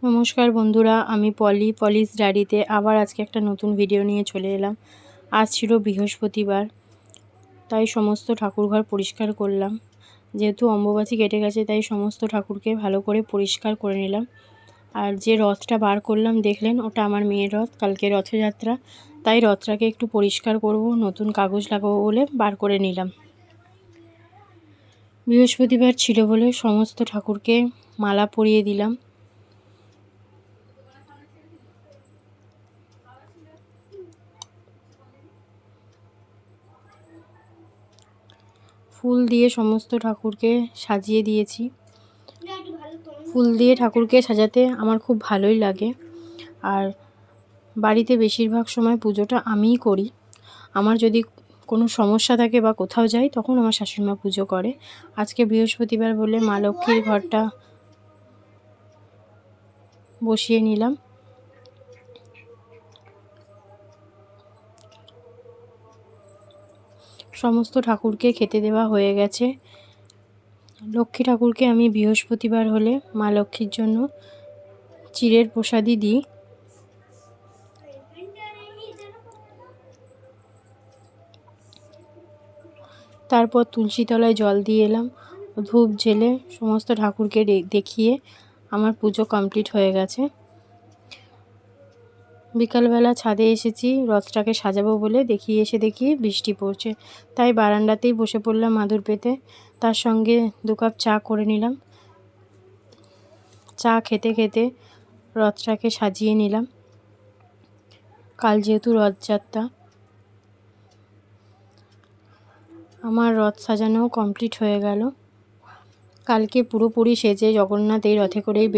নমস্কার বন্ধুরা, আমি পলিস ডায়েরিতে আবার আজকে একটা নতুন ভিডিও নিয়ে চলে এলাম। আজ ছিল বৃহস্পতিবার, তাই সমস্ত ঠাকুরঘর পরিষ্কার করলাম। যেহেতু অম্বুবাচী কেটে গেছে, তাই সমস্ত ঠাকুরকে ভালো করে পরিষ্কার করে নিলাম। আর যে রথটা বার করলাম দেখলেন, ওটা আমার মেয়ের রথ। কালকে রথযাত্রা, তাই রথটাকে একটু পরিষ্কার করব, নতুন কাগজ লাগাবো বলে বার করে নিলাম। বৃহস্পতিবার ছিল বলে সমস্ত ঠাকুরকে মালা পরিয়ে দিলাম। ফুল দিয়ে সমস্ত ঠাকুরকে সাজিয়ে দিয়েছি। ফুল দিয়ে ঠাকুরকে সাজাতে আমার খুব ভালোই লাগে। আর বাড়িতে বেশিরভাগ সময় পুজোটা আমিই করি। আমার যদি কোনো সমস্যা থাকে বা কোথাও যাই, তখন আমার শাশুড়িমা পুজো করে। আজকে বৃহস্পতিবার বলে মা লক্ষ্মীর ঘরটা বসিয়ে নিলাম। সমস্ত ঠাকুরকে খেতে দেওয়া হয়ে গেছে। লক্ষ্মী ঠাকুরকে আমি বৃহস্পতিবার হলে মা লক্ষ্মীর জন্য চিড়ের প্রসাদই দিই। তারপর তুলসী তলায় জল দিয়ে এলাম, ধূপ জ্বেলে সমস্ত ঠাকুরকে দেখিয়ে আমার পুজো কমপ্লিট হয়ে গেছে। বিকালবেলা ছাদে এসেছি রথটাকে সাজাবো বলে, দেখি বৃষ্টি পড়ছে, তাই বারান্দাতেই বসে পড়লাম মাদুর পেতে। তার সঙ্গে 2 কাপ চা করে নিলাম। চা খেতে খেতে রথটাকে সাজিয়ে নিলাম। কাল যেহেতু রথযাত্রা, আমার রথ সাজানো কমপ্লিট হয়ে গেল। কালকে পুরোপুরি সেজে জগন্নাথ এই রথে করেই